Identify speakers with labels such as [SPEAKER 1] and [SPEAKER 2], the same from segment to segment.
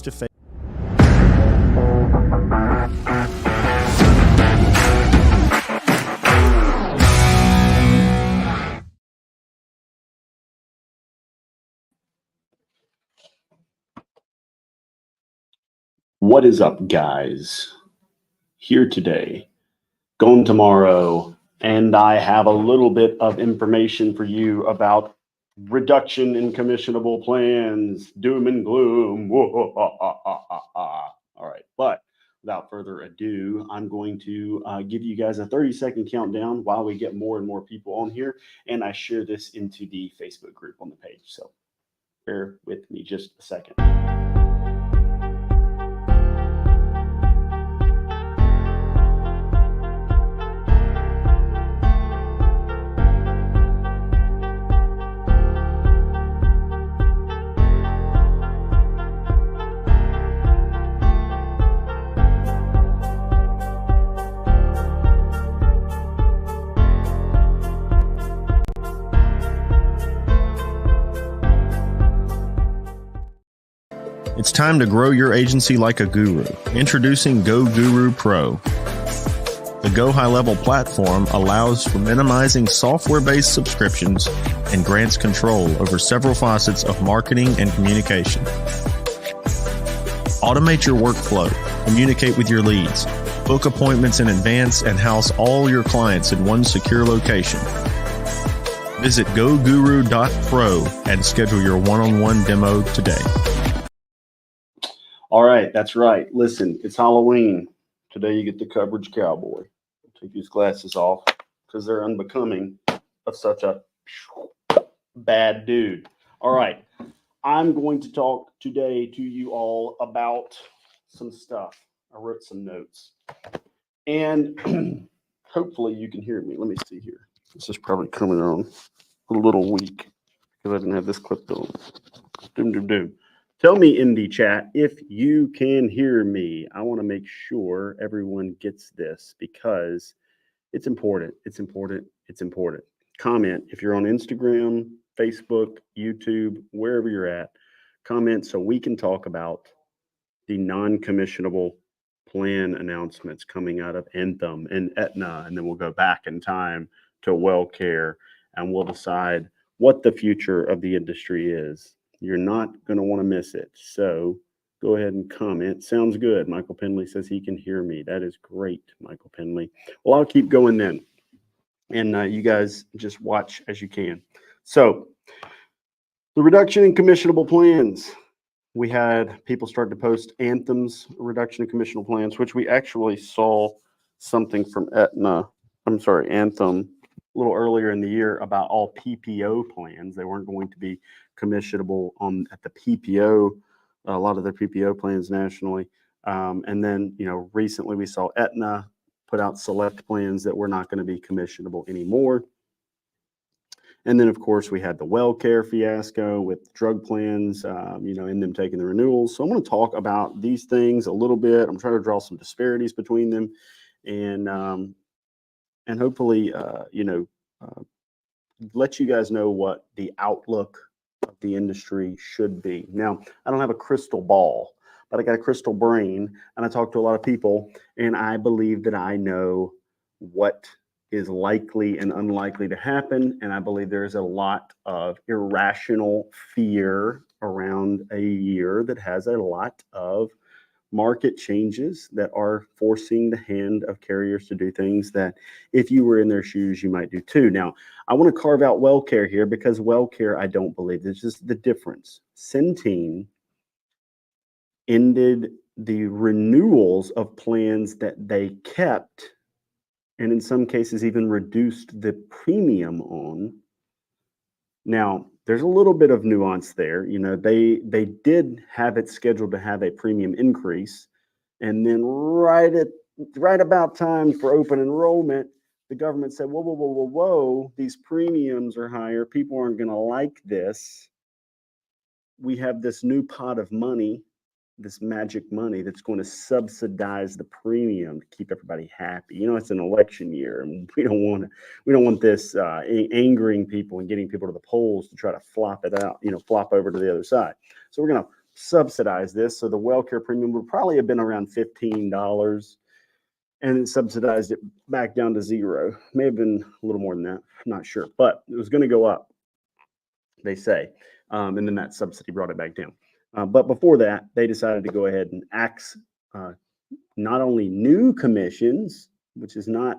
[SPEAKER 1] face-to-face.
[SPEAKER 2] What is up, guys? Here today, gone tomorrow, and I have a little bit of information for you about reduction in commissionable plans, doom and gloom. All right, but without further ado, I'm going to give you guys a 30-second countdown while we get more and more people on here, and I share this into the Facebook group on the page. So bear with me just a second.
[SPEAKER 1] It's time to grow your agency like a guru. Introducing Go Guru Pro. The Go High Level platform allows for minimizing software-based subscriptions and grants control over several facets of marketing and communication. Automate your workflow, communicate with your leads, book appointments in advance, and house all your clients in one secure location. Visit goguru.pro and schedule your one-on-one demo today.
[SPEAKER 2] All right, that's right. Listen, it's Halloween. Today you get the coverage cowboy. Take these glasses off because they're unbecoming of such a bad dude. All right, I'm going to talk today to you all about some stuff. I wrote some notes. And hopefully you can hear me. Let me see here. This is probably coming on a little weak because I didn't have this clipped on. Doom, doom, doom. Tell me in the chat if you can hear me. I want to make sure everyone gets this because it's important. It's important. It's important. Comment if you're on Instagram, Facebook, YouTube, wherever you're at. Comment so we can talk about the non-commissionable plan announcements coming out of Anthem and Aetna, and then we'll go back in time to WellCare, and we'll decide what the future of the industry is. You're not going to want to miss it. So go ahead and comment. Sounds good. Michael Penley says he can hear me. That is great, Michael Penley. Well, I'll keep going then. And you guys just watch as you can. So the reduction in commissionable plans. We had people start to post Anthem's reduction in commissionable plans, which we actually saw something from Anthem a little earlier in the year about all PPO plans. They weren't going to be commissionable at the PPO, a lot of their PPO plans nationally. And then, recently we saw Aetna put out select plans that were not going to be commissionable anymore. And then, of course, we had the WellCare fiasco with drug plans, in them taking the renewals. So I'm going to talk about these things a little bit. I'm trying to draw some disparities between them and hopefully, let you guys know what the outlook of the industry should be. Now, I don't have a crystal ball, but I got a crystal brain, and I talk to a lot of people, and I believe that I know what is likely and unlikely to happen, and I believe there's a lot of irrational fear around a year that has a lot of market changes that are forcing the hand of carriers to do things that if you were in their shoes, you might do too. Now, I want to carve out WellCare here because WellCare, I don't believe. This is the difference. Centene ended the renewals of plans that they kept, and in some cases even reduced the premium on. Now, there's a little bit of nuance there. They did have it scheduled to have a premium increase, and then right about time for open enrollment, the government said, whoa, these premiums are higher. People aren't going to like this. We have this new pot of money, this magic money that's going to subsidize the premium to keep everybody happy. It's an election year, and we don't want this angering people and getting people to the polls to try to flop over to the other side. So we're going to subsidized this. So the WellCare premium would probably have been around $15, and it subsidized it back down to zero. May have been a little more than that. I'm not sure, but it was going to go up, they say. And then that subsidy brought it back down. But before that, they decided to go ahead and axe not only new commissions, which is not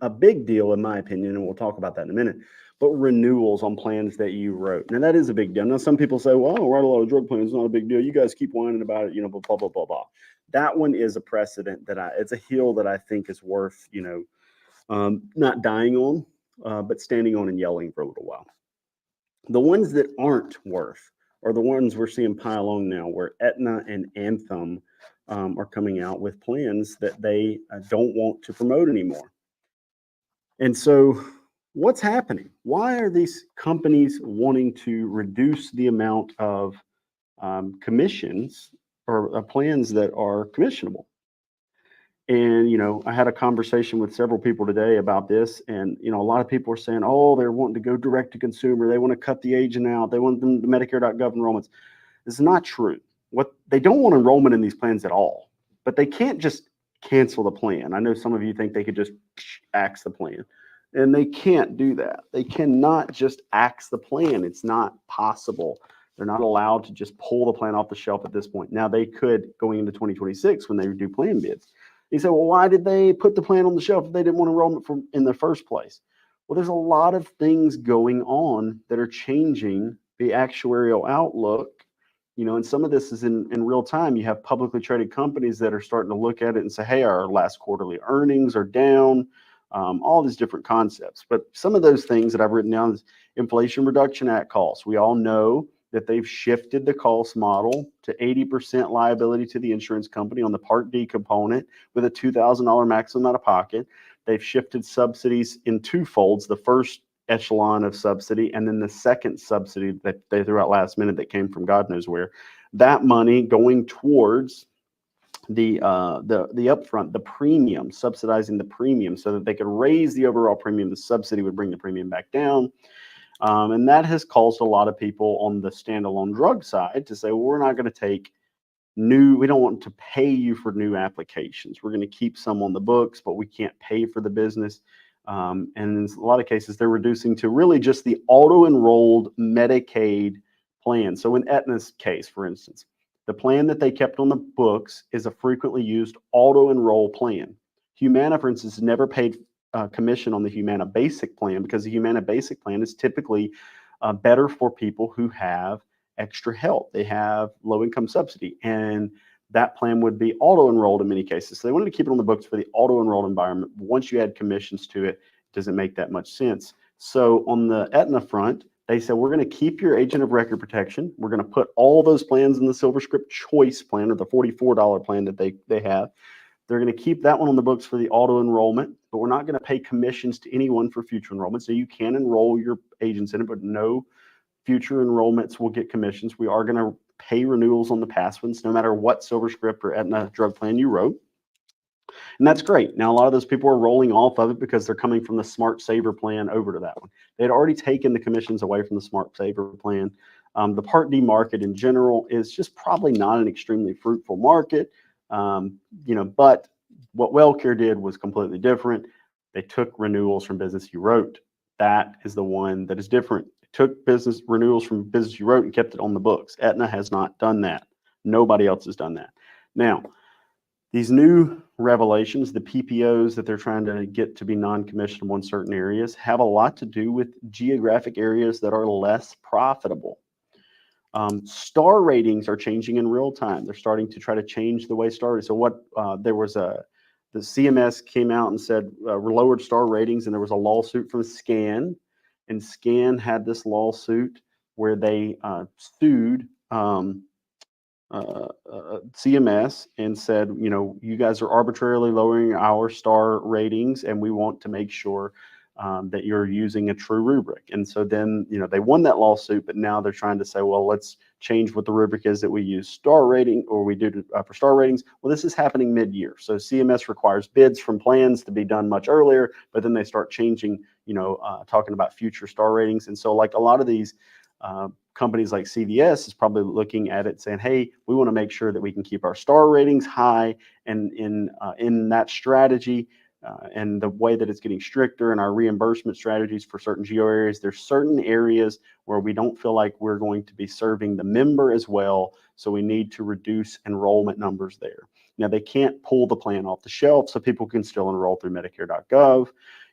[SPEAKER 2] a big deal in my opinion, and we'll talk about that in a minute, but renewals on plans that you wrote. Now that is a big deal. Now some people say, well, I don't write a lot of drug plans, it's not a big deal. You guys keep whining about it, blah, blah, blah, blah, blah. That one is a precedent it's a hill that I think is worth, not dying on, but standing on and yelling for a little while. The ones that aren't worth are the ones we're seeing pile on now, where Aetna and Anthem are coming out with plans that they don't want to promote anymore. And so what's happening? Why are these companies wanting to reduce the amount of commissions or plans that are commissionable? And, I had a conversation with several people today about this. And, a lot of people are saying, oh, they're wanting to go direct to consumer. They want to cut the agent out. They want them to Medicare.gov enrollments. This is not true. They don't want enrollment in these plans at all, but they can't just cancel the plan. I know some of you think they could just axe the plan, and they can't do that. They cannot just axe the plan. It's not possible. They're not allowed to just pull the plan off the shelf at this point. Now they could going into 2026 when they do plan bids. You say, well, why did they put the plan on the shelf if they didn't want enrollment in the first place? Well, there's a lot of things going on that are changing the actuarial outlook. And some of this is in real time. You have publicly traded companies that are starting to look at it and say, hey, our last quarterly earnings are down, all these different concepts. But some of those things that I've written down is Inflation Reduction Act costs. We all know that they've shifted the cost model to 80% liability to the insurance company on the Part D component with a $2,000 maximum out of pocket. They've shifted subsidies in two folds, the first echelon of subsidy and then the second subsidy that they threw out last minute that came from God knows where. That money going towards the upfront, the premium, subsidizing the premium so that they could raise the overall premium. The subsidy would bring the premium back down. And that has caused a lot of people on the standalone drug side to say, well, we're not going to take we don't want to pay you for new applications. We're going to keep some on the books, but we can't pay for the business. And in a lot of cases, they're reducing to really just the auto-enrolled Medicaid plan. So in Aetna's case, for instance, the plan that they kept on the books is a frequently used auto-enroll plan. Humana, for instance, never paid commission on the Humana Basic plan because the Humana Basic plan is typically better for people who have extra help. They have low-income subsidy, and that plan would be auto-enrolled in many cases. So they wanted to keep it on the books for the auto-enrolled environment. Once you add commissions to it, it doesn't make that much sense. So on the Aetna front, they said, we're going to keep your agent of record protection. We're going to put all those plans in the SilverScript Choice plan, or the $44 plan that they have. They're going to keep that one on the books for the auto-enrollment, but we're not going to pay commissions to anyone for future enrollment. So you can enroll your agents in it, but no future enrollments will get commissions. We are going to pay renewals on the past ones, no matter what SilverScript or Aetna drug plan you wrote. And that's great. Now, a lot of those people are rolling off of it because they're coming from the Smart Saver plan over to that one. They had already taken the commissions away from the Smart Saver plan. The Part D market in general is just probably not an extremely fruitful market. But what WellCare did was completely different. They took renewals from business you wrote. That is the one that is different. Took business renewals from business you wrote and kept it on the books. Aetna has not done that. Nobody else has done that. Now, these new revelations, the PPOs that they're trying to get to be non-commissionable in certain areas, have a lot to do with geographic areas that are less profitable. Star ratings are changing in real time. They're starting to try to change the way star ratings. So the CMS came out and said lowered star ratings, and there was a lawsuit from SCAN. And SCAN had this lawsuit where they sued CMS and said, you guys are arbitrarily lowering our star ratings, and we want to make sure that you're using a true rubric. And so then, they won that lawsuit, but now they're trying to say, well, let's change what the rubric is that we use star rating, or we do for star ratings. Well, this is happening mid-year. So CMS requires bids from plans to be done much earlier, but then they start changing, talking about future star ratings. And so like a lot of these companies like CVS is probably looking at it saying, hey, we want to make sure that we can keep our star ratings high, and in that strategy and the way that it's getting stricter and our reimbursement strategies for certain geo areas, there's certain areas where we don't feel like we're going to be serving the member as well, so we need to reduce enrollment numbers there. Now, they can't pull the plan off the shelf, so people can still enroll through Medicare.gov.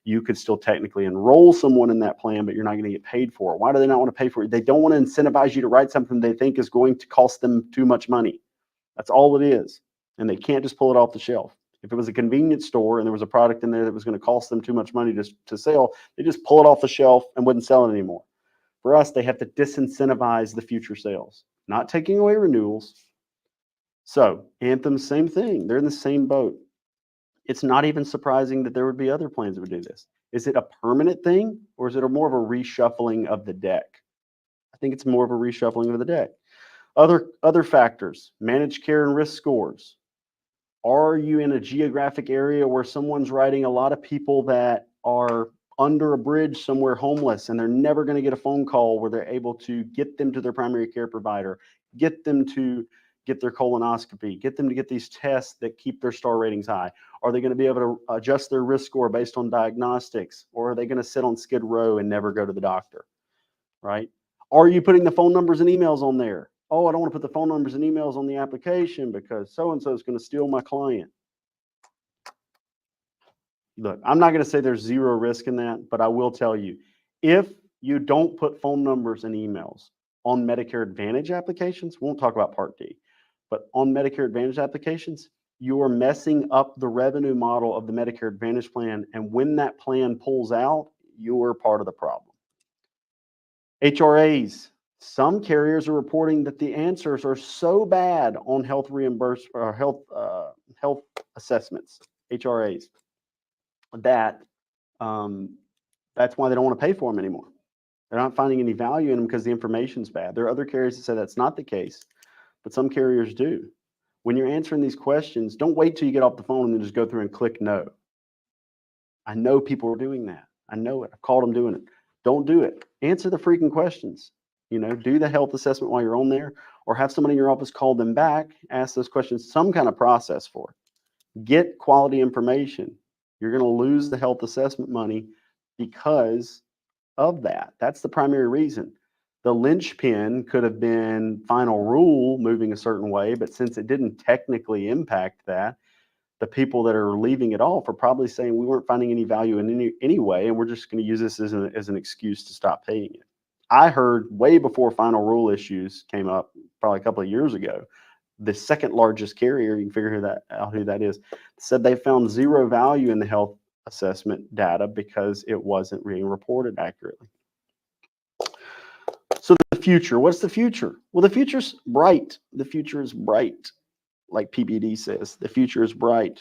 [SPEAKER 2] You could still technically enroll someone in that plan, but you're not going to get paid for it. Why do they not want to pay for it? They don't want to incentivize you to write something they think is going to cost them too much money. That's all it is. And they can't just pull it off the shelf. If it was a convenience store and there was a product in there that was going to cost them too much money to sell, they just pull it off the shelf and wouldn't sell it anymore. For us, they have to disincentivize the future sales, not taking away renewals. So Anthem, same thing. They're in the same boat. It's not even surprising that there would be other plans that would do this. Is it a permanent thing, or is it more of a reshuffling of the deck? I think it's more of a reshuffling of the deck. Other factors, managed care and risk scores. Are you in a geographic area where someone's writing a lot of people that are under a bridge somewhere homeless, and they're never going to get a phone call where they're able to get them to their primary care provider, get them to get their colonoscopy, get them to get these tests that keep their star ratings high? Are they going to be able to adjust their risk score based on diagnostics, or are they going to sit on Skid Row and never go to the doctor, right? Are you putting the phone numbers and emails on there? Oh, I don't want to put the phone numbers and emails on the application because so-and-so is going to steal my client. Look, I'm not going to say there's zero risk in that, but I will tell you, if you don't put phone numbers and emails on Medicare Advantage applications, we won't talk about Part D, but on Medicare Advantage applications, you're messing up the revenue model of the Medicare Advantage plan. And when that plan pulls out, you're part of the problem. HRAs. Some carriers are reporting that the answers are so bad on health reimbursement or health assessments, HRAs, that that's why they don't want to pay for them anymore. They're not finding any value in them because the information's bad. There are other carriers that say that's not the case, but some carriers do. When you're answering these questions, don't wait till you get off the phone and then just go through and click no. I know people are doing that. I know it. I've caught them doing it. Don't do it. Answer the freaking questions. You know, do the health assessment while you're on there, or have somebody in your office call them back, ask those questions, some kind of process for it. Get quality information. You're going to lose the health assessment money because of that. That's the primary reason. The linchpin could have been final rule moving a certain way, but since it didn't technically impact that, the people that are leaving it off are probably saying we weren't finding any value in any way, and we're just going to use this as an excuse to stop paying it. I heard way before final rule issues came up, probably a couple of years ago, the second largest carrier, you can figure out who that is, said they found zero value in the health assessment data because it wasn't being reported accurately. So the future, what's the future? Well, the future's bright. The future is bright. Like PBD says, the future is bright.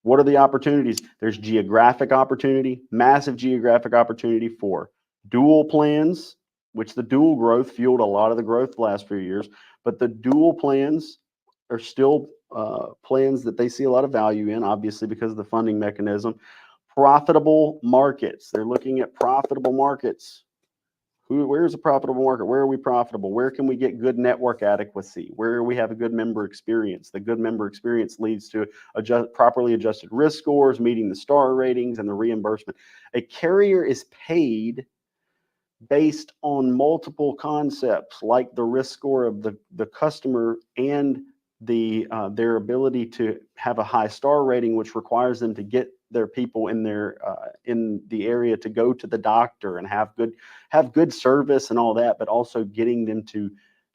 [SPEAKER 2] What are the opportunities? There's geographic opportunity, massive geographic opportunity for dual plans, which the dual growth fueled a lot of the growth the last few years, but the dual plans are still plans that they see a lot of value in, obviously because of the funding mechanism. Profitable markets. They're looking at profitable markets. Where's a profitable market? Where are we profitable? Where can we get good network adequacy? Where we have a good member experience? The good member experience leads to properly adjusted risk scores, meeting the star ratings, and the reimbursement. A carrier is paid based on multiple concepts, like the risk score of the customer and their ability to have a high star rating, which requires them to get their people in the area to go to the doctor and have good service and all that, but also getting them to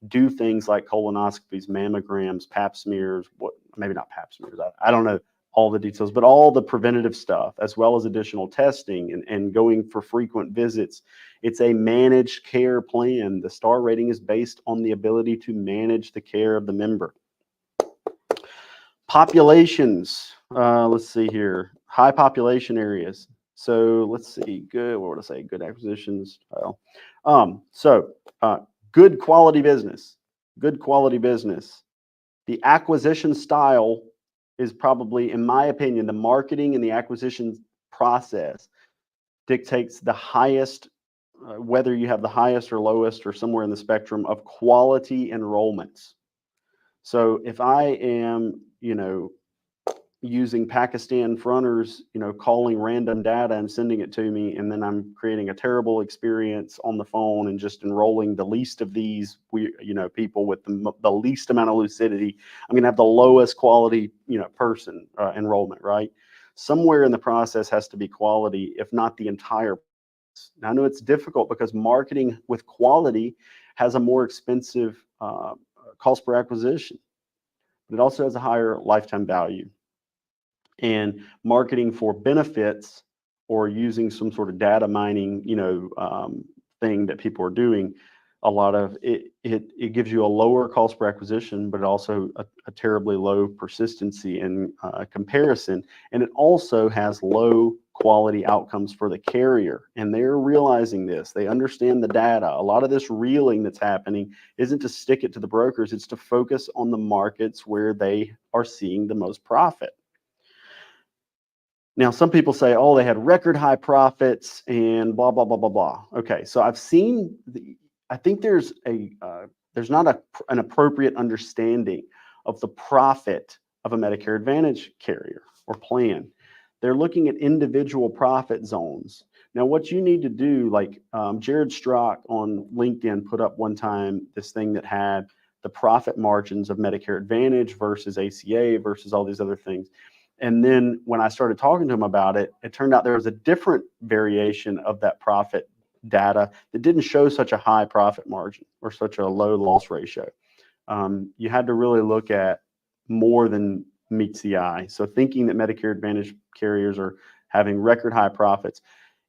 [SPEAKER 2] do things like colonoscopies, mammograms, pap smears, maybe not pap smears, I don't know all the details, but all the preventative stuff, as well as additional testing and going for frequent visits. It's a managed care plan. The star rating is based on the ability to manage the care of the member. Populations, let's see here, high population areas. So let's see, good, what would I say, good acquisitions. Good quality business, The acquisition style is probably, in my opinion, the marketing and the acquisition process dictates the highest whether you have the highest or lowest or somewhere in the spectrum of quality enrollments. So if I am, using Pakistan fronters, calling random data and sending it to me, and then I'm creating a terrible experience on the phone and just enrolling the least of these, people with the least amount of lucidity, I'm going to have the lowest quality, person enrollment, right? Somewhere in the process has to be quality, if not the entire. Now, I know it's difficult because marketing with quality has a more expensive cost per acquisition, but it also has a higher lifetime value. And marketing for benefits or using some sort of data mining, thing that people are doing, a lot of it gives you a lower cost per acquisition, but also a terribly low persistency in comparison. And it also has low quality outcomes for the carrier. And they're realizing this. They understand the data. A lot of this reeling that's happening isn't to stick it to the brokers. It's to focus on the markets where they are seeing the most profit. Now, some people say, oh, they had record high profits and blah, blah, blah, blah, blah. Okay, so I think there's not an appropriate understanding of the profit of a Medicare Advantage carrier or plan. They're looking at individual profit zones. Now, what you need to do, like Jared Strock on LinkedIn put up one time this thing that had the profit margins of Medicare Advantage versus ACA versus all these other things. And then when I started talking to him about it, it turned out there was a different variation of that profit data that didn't show such a high profit margin or such a low loss ratio. You had to really look at more than meets the eye. So thinking that Medicare Advantage carriers are having record high profits,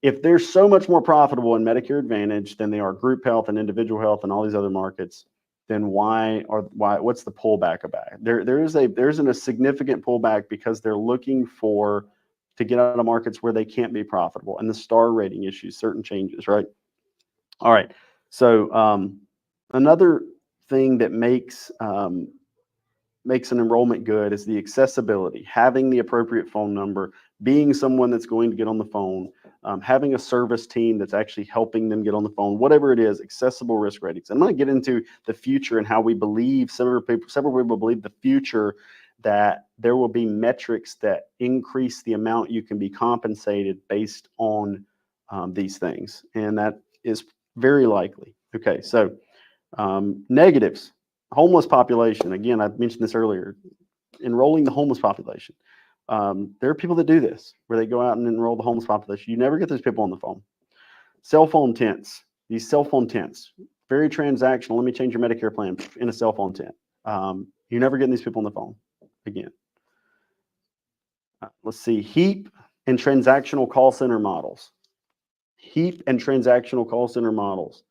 [SPEAKER 2] if they're so much more profitable in Medicare Advantage than they are group health and individual health and all these other markets, then what's the pullback about? There isn't a significant pullback because they're looking to get out of markets where they can't be profitable, and the star rating issues, certain changes, right? All right. So another thing that makes an enrollment good is the accessibility, having the appropriate phone number, being someone that's going to get on the phone, having a service team that's actually helping them get on the phone, whatever it is, accessible risk ratings. I'm going to get into the future and how we believe, several people believe the future that there will be metrics that increase the amount you can be compensated based on these things. And that is very likely. Okay, so negatives. Homeless population. Again, I mentioned this earlier. Enrolling the homeless population. There are people that do this, where they go out and enroll the homeless population. You never get those people on the phone. Cell phone tents. These cell phone tents, very transactional. Let me change your Medicare plan in a cell phone tent. You're never getting these people on the phone again. Let's see. HEAP and transactional call center models. HEAP and transactional call center models.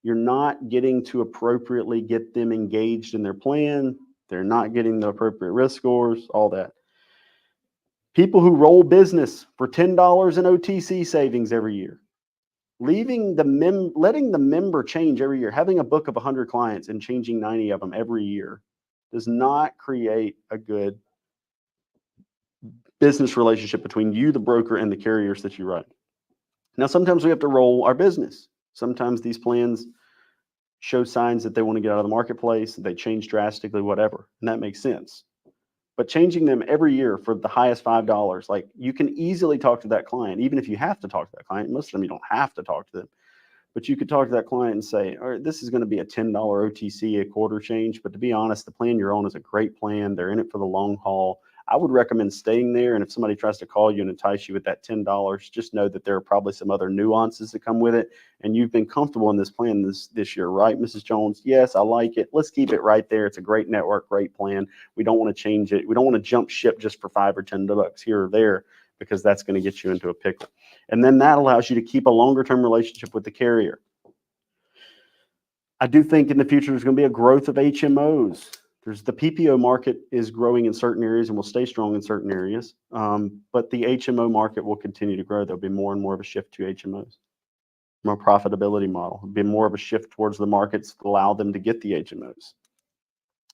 [SPEAKER 2] You're not getting to appropriately get them engaged in their plan. They're not getting the appropriate risk scores, all that. People who roll business for $10 in OTC savings every year. Letting the member change every year, having a book of 100 clients and changing 90 of them every year does not create a good business relationship between you, the broker, and the carriers that you write. Now, sometimes we have to roll our business. Sometimes these plans show signs that they want to get out of the marketplace, they change drastically, whatever, and that makes sense. But changing them every year for the highest $5, like you can easily talk to that client, even if you have to talk to that client. Most of them you don't have to talk to them, but you could talk to that client and say, all right, this is going to be a $10 OTC, a quarter change, but to be honest, the plan you're on is a great plan. They're in it for the long haul. I would recommend staying there. And if somebody tries to call you and entice you with that $10, just know that there are probably some other nuances that come with it. And you've been comfortable in this plan this year, right, Mrs. Jones? Yes, I like it. Let's keep it right there. It's a great network, great plan. We don't want to change it. We don't want to jump ship just for $5 or $10 here or there, because that's going to get you into a pickle. And then that allows you to keep a longer term relationship with the carrier. I do think in the future there's going to be a growth of HMOs. The PPO market is growing in certain areas and will stay strong in certain areas, but the HMO market will continue to grow. There'll be more and more of a shift to HMOs, more profitability model. There'll be more of a shift towards the markets that allow them to get the HMOs.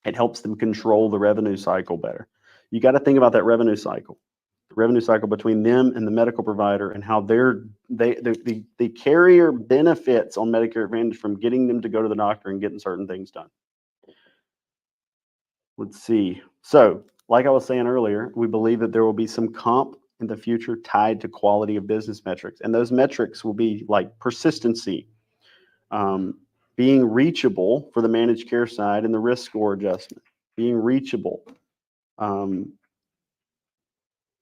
[SPEAKER 2] It helps them control the revenue cycle better. You got to think about that revenue cycle. revenue cycle between them and the medical provider, and how the carrier benefits on Medicare Advantage from getting them to go to the doctor and getting certain things done. Let's see. So, like I was saying earlier, we believe that there will be some comp in the future tied to quality of business metrics. And those metrics will be like persistency, being reachable for the managed care side, and the risk score adjustment, being reachable,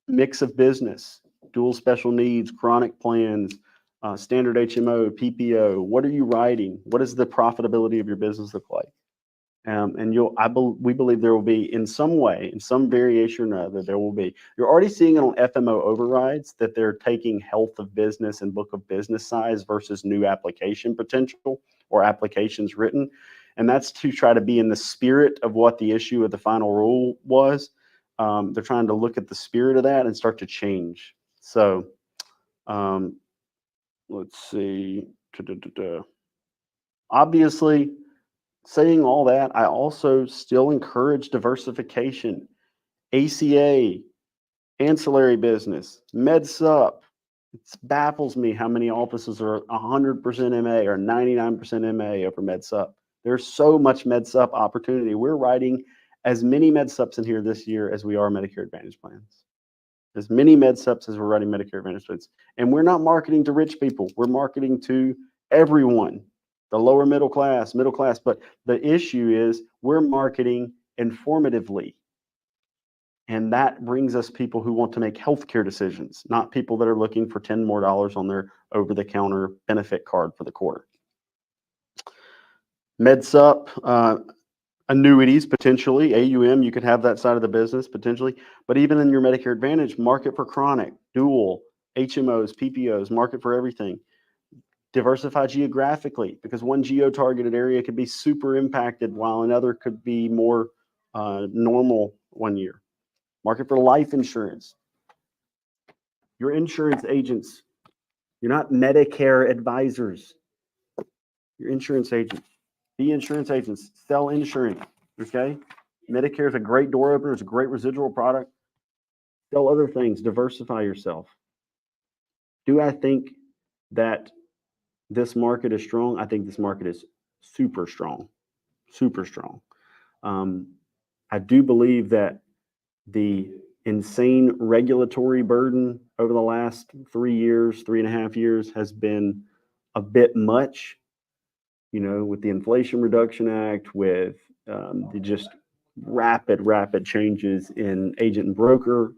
[SPEAKER 2] mix of business, dual special needs, chronic plans, standard HMO, PPO. What are you writing? What does the profitability of your business look like? And we believe there will be, in some way, in some variation or another, there will be. You're already seeing it on FMO overrides, that they're taking health of business and book of business size versus new application potential or applications written. And that's to try to be in the spirit of what the issue of the final rule was. They're trying to look at the spirit of that and start to change. So let's see. Obviously, saying all that, I also still encourage diversification, ACA, ancillary business, MedSup. It baffles me how many offices are 100% MA or 99% MA over MedSup. There's so much MedSup opportunity. We're writing as many MedSups in here this year as we are Medicare Advantage plans. As many MedSups as we're writing Medicare Advantage plans. And we're not marketing to rich people. We're marketing to everyone. The lower middle class, but the issue is we're marketing informatively. And that brings us people who want to make healthcare decisions, not people that are looking for $10 more on their over-the-counter benefit card for the quarter. MedSup, annuities, potentially, AUM, you could have that side of the business, potentially. But even in your Medicare Advantage, market for chronic, dual, HMOs, PPOs, market for everything. Diversify geographically, because one geo-targeted area could be super impacted while another could be more normal one year. Market for life insurance. Your insurance agents, you're not Medicare advisors. You're insurance agents. Be insurance agents. Sell insurance, okay? Medicare is a great door opener. It's a great residual product. Sell other things. Diversify yourself. Do I think that this market is strong? I think this market is super strong, super strong. I do believe that the insane regulatory burden over the last 3 years, 3.5 years, has been a bit much, with the Inflation Reduction Act, with the just rapid changes in agent and broker,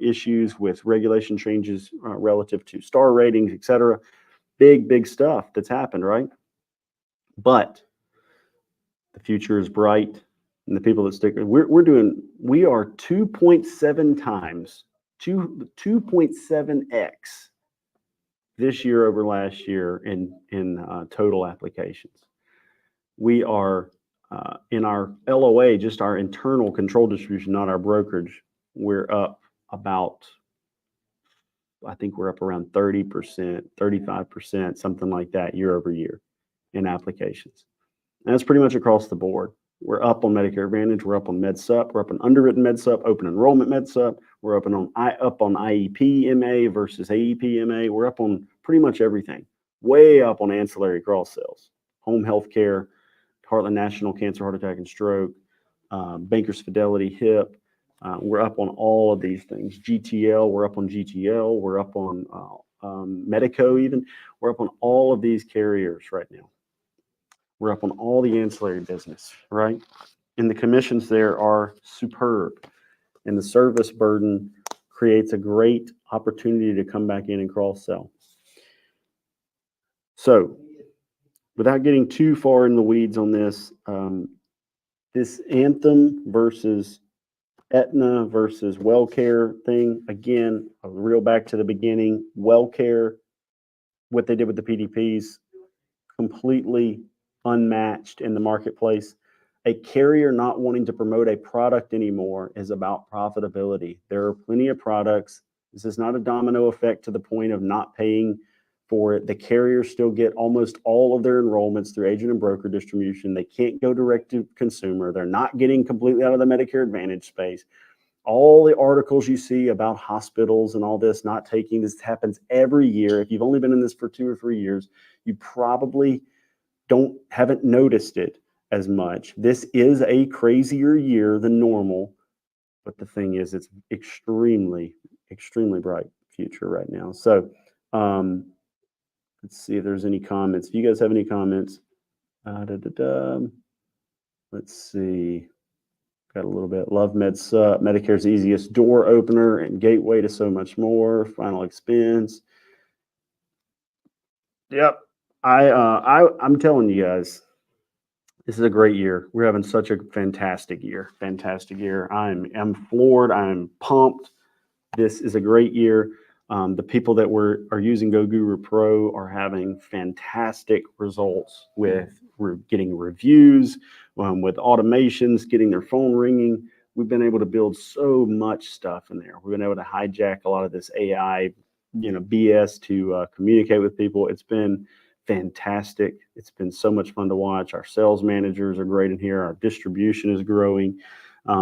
[SPEAKER 2] issues with regulation changes relative to star ratings, et cetera. Big stuff that's happened, right? But the future is bright, and the people that stick, we are 2.7 times, 2.7x this year over last year in total applications. We are in our LOA, just our internal control distribution, not our brokerage. We're up about, I think we're up around 30%, 35%, something like that year over year in applications. And that's pretty much across the board. We're up on Medicare Advantage. We're up on MedSup. We're up on underwritten MedSup, open enrollment MedSup. We're up on IEP MA versus AEP MA. We're up on pretty much everything. Way up on ancillary cross sales, home health care, Heartland National Cancer, Heart Attack, and Stroke, Bankers Fidelity, HIP. We're up on all of these things. GTL, we're up on GTL. We're up on Medico even. We're up on all of these carriers right now. We're up on all the ancillary business, right? And the commissions there are superb. And the service burden creates a great opportunity to come back in and cross-sell. So, without getting too far in the weeds on this, this Anthem versus Aetna versus WellCare thing, again, I'll reel back to the beginning. WellCare, what they did with the PDPs, completely unmatched in the marketplace. A carrier not wanting to promote a product anymore is about profitability. There are plenty of products. This is not a domino effect to the point of not paying for it. The carriers still get almost all of their enrollments through agent and broker distribution. They can't go direct to consumer. They're not getting completely out of the Medicare Advantage space. All the articles you see about hospitals and all this not taking this happens every year. If you've only been in this for 2 or 3 years, you probably haven't noticed it as much. This is a crazier year than normal, but the thing is, it's extremely, extremely bright future right now. So let's see if there's any comments. If you guys have any comments, let's see. Got a little bit. Love Medicare's easiest door opener and gateway to so much more. Final expense. Yep. I'm telling you guys, this is a great year. We're having such a fantastic year. Fantastic year. I'm floored. I'm pumped. This is a great year. The people that are using GoGuru Pro are having fantastic results with getting reviews, with automations, getting their phone ringing. We've been able to build so much stuff in there. We've been able to hijack a lot of this AI, BS to communicate with people. It's been fantastic. It's been so much fun to watch. Our sales managers are great in here. Our distribution is growing.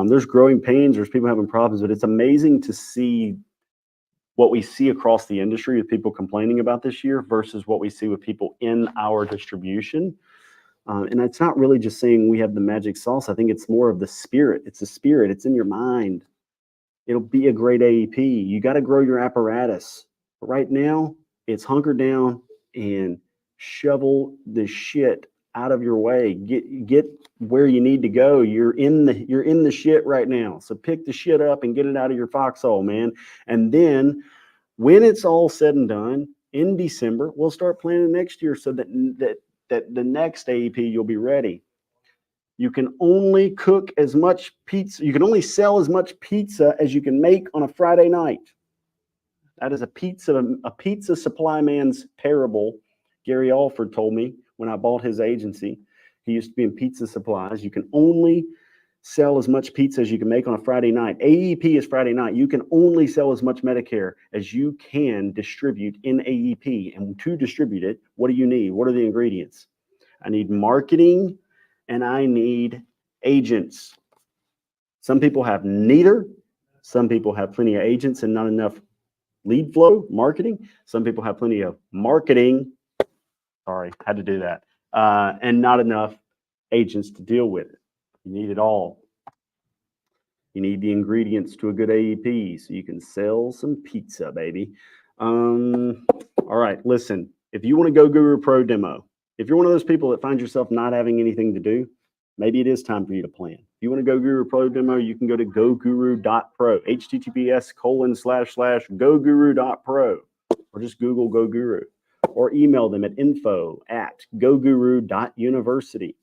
[SPEAKER 2] There's growing pains. There's people having problems, but it's amazing to see what we see across the industry with people complaining about this year versus what we see with people in our distribution. And it's not really just saying we have the magic sauce. I think it's more of the spirit. It's the spirit. It's in your mind. It'll be a great AEP. You got to grow your apparatus. But right now, it's hunker down and shovel the shit out of your way. Get where you need to go. You're in the shit right now. So pick the shit up and get it out of your foxhole, man. And then when it's all said and done in December, we'll start planning next year so that the next AEP you'll be ready. You can only cook as much pizza. You can only sell as much pizza as you can make on a Friday night. That is a pizza supply man's parable. Gary Alford told me when I bought his agency. He used to be in pizza supplies. You can only sell as much pizza as you can make on a Friday night. AEP is Friday night. You can only sell as much Medicare as you can distribute in AEP. And to distribute it, what do you need? What are the ingredients? I need marketing and I need agents. Some people have neither. Some people have plenty of agents and not enough lead flow, marketing. Some people have plenty of marketing. Sorry, had to do that. And not enough agents to deal with it. You need it all. You need the ingredients to a good AEP so you can sell some pizza, baby. All right, listen, if you want to go Guru Pro demo, if you're one of those people that finds yourself not having anything to do, maybe it is time for you to plan. If you want to go Guru Pro demo, you can go to goguru.pro, https://goguru.pro, or just Google GoGuru, or email them at info@goguru.university.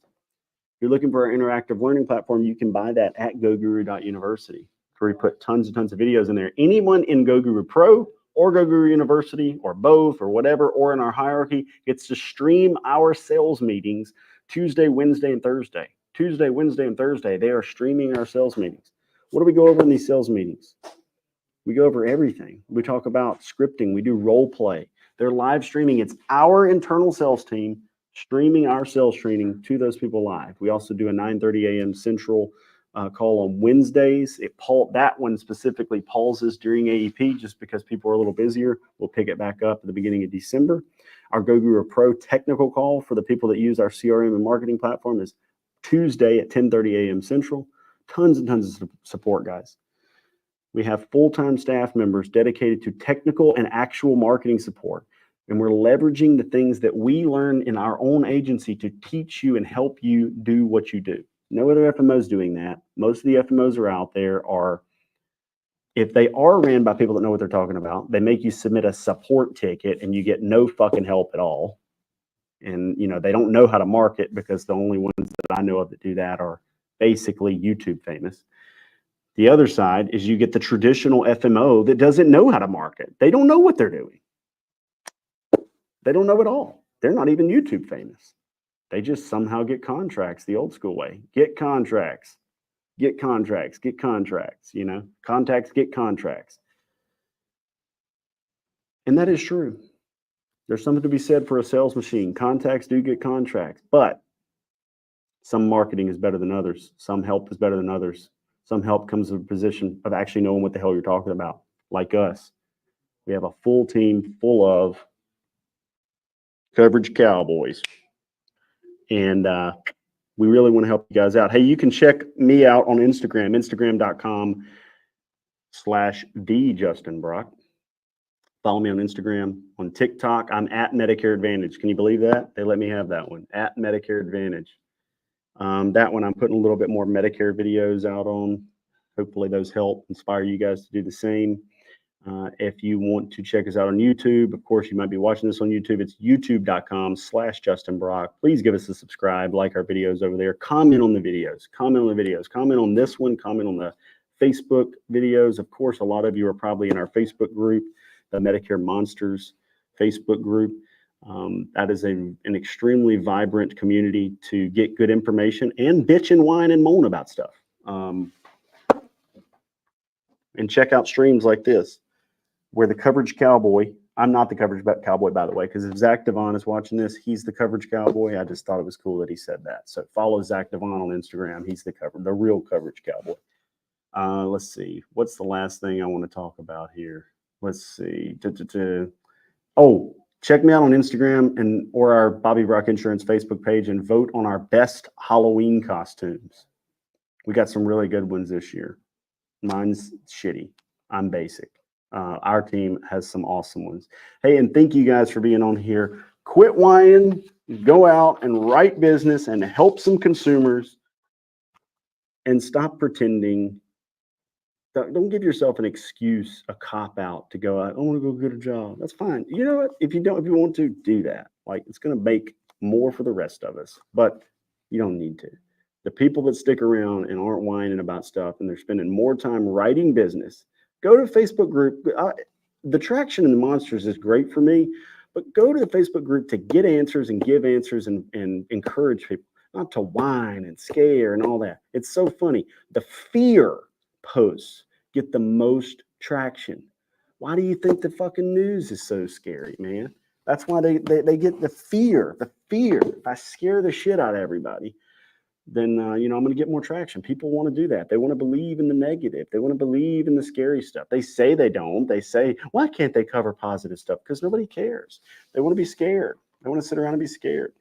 [SPEAKER 2] If you're looking for our interactive learning platform, you can buy that at goguru.university, where we put tons and tons of videos in there. Anyone in GoGuru Pro or GoGuru University or both or whatever, or in our hierarchy, gets to stream our sales meetings Tuesday, Wednesday, and Thursday. Tuesday, Wednesday, and Thursday, they are streaming our sales meetings. What do we go over in these sales meetings? We go over everything. We talk about scripting. We do role play. They're live streaming. It's our internal sales team streaming our sales training to those people live. We also do a 9:30 a.m. Central call on Wednesdays. That one specifically pauses during AEP just because people are a little busier. We'll pick it back up at the beginning of December. Our GoGuru Pro technical call for the people that use our CRM and marketing platform is Tuesday at 10:30 a.m. Central. Tons and tons of support, guys. We have full-time staff members dedicated to technical and actual marketing support. And we're leveraging the things that we learn in our own agency to teach you and help you do what you do. No other FMOs doing that. Most of the FMOs are out there if they are ran by people that know what they're talking about, they make you submit a support ticket and you get no fucking help at all. And, they don't know how to market because the only ones that I know of that do that are basically YouTube famous. The other side is you get the traditional FMO that doesn't know how to market. They don't know what they're doing. They don't know at all. They're not even YouTube famous. They just somehow get contracts the old school way. Get contracts, get contracts, get contracts, contacts, get contracts. And that is true. There's something to be said for a sales machine. Contacts do get contracts, but some marketing is better than others. Some help is better than others. Some help comes with a position of actually knowing what the hell you're talking about, like us. We have a full team full of coverage cowboys. And we really want to help you guys out. Hey, you can check me out on Instagram, instagram.com/thejustinbrock. Follow me on Instagram. On TikTok, I'm at Medicare Advantage. Can you believe that? They let me have that one, at Medicare Advantage. That one I'm putting a little bit more Medicare videos out on. Hopefully those help inspire you guys to do the same. If you want to check us out on YouTube, of course, you might be watching this on YouTube. It's youtube.com/JustinBrock. Please give us a subscribe, like our videos over there. Comment on the videos. Comment on the videos. Comment on this one. Comment on the Facebook videos. Of course, a lot of you are probably in our Facebook group, the Medicare Monsters Facebook group. That is an extremely vibrant community to get good information and bitch and whine and moan about stuff. And check out streams like this, where the coverage cowboy, I'm not the coverage cowboy, by the way, because if Zach Devon is watching this, he's the coverage cowboy. I just thought it was cool that he said that. So follow Zach Devon on Instagram. He's the real coverage cowboy. Let's see. What's the last thing I want to talk about here? Let's see. Oh, check me out on Instagram or our Bobby Brock Insurance Facebook page and vote on our best Halloween costumes. We got some really good ones this year. Mine's shitty. I'm basic. Our team has some awesome ones. Hey, and thank you guys for being on here. Quit whining, go out and write business and help some consumers, and stop pretending. Don't give yourself an excuse, a cop out to go out. I want to go get a job. That's fine. You know what? If you want to, do that. Like, it's going to make more for the rest of us, but you don't need to. The people that stick around and aren't whining about stuff and they're spending more time writing business, go to a Facebook group. The Traction and the Monsters is great for me, but go to the Facebook group to get answers and give answers and encourage people, not to whine and scare and all that. It's so funny. The fear posts get the most traction. Why do you think the fucking news is so scary, man? That's why they get the fear. If I scare the shit out of everybody, then I'm going to get more traction. People want to do that. They want to believe in the negative. They want to believe in the scary stuff. They say they don't. They say, why can't they cover positive stuff? Because nobody cares. They want to be scared. They want to sit around and be scared.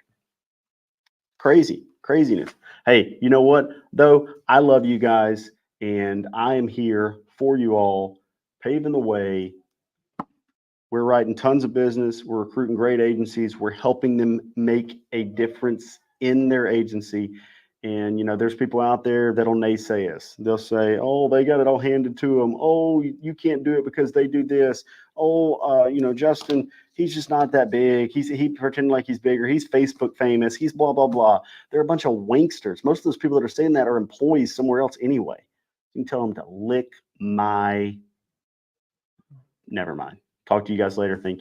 [SPEAKER 2] Craziness. Hey, you know what, though? I love you guys, and I am here for you all, paving the way. We're writing tons of business. We're recruiting great agencies. We're helping them make a difference in their agency. And, there's people out there that'll naysay us. They'll say, oh, they got it all handed to them. Oh, you can't do it because they do this. Oh, Justin, he's just not that big. He pretending like he's bigger. He's Facebook famous. He's blah, blah, blah. They're a bunch of wanksters. Most of those people that are saying that are employees somewhere else anyway. You can tell them to lick my... Never mind. Talk to you guys later. Thank you.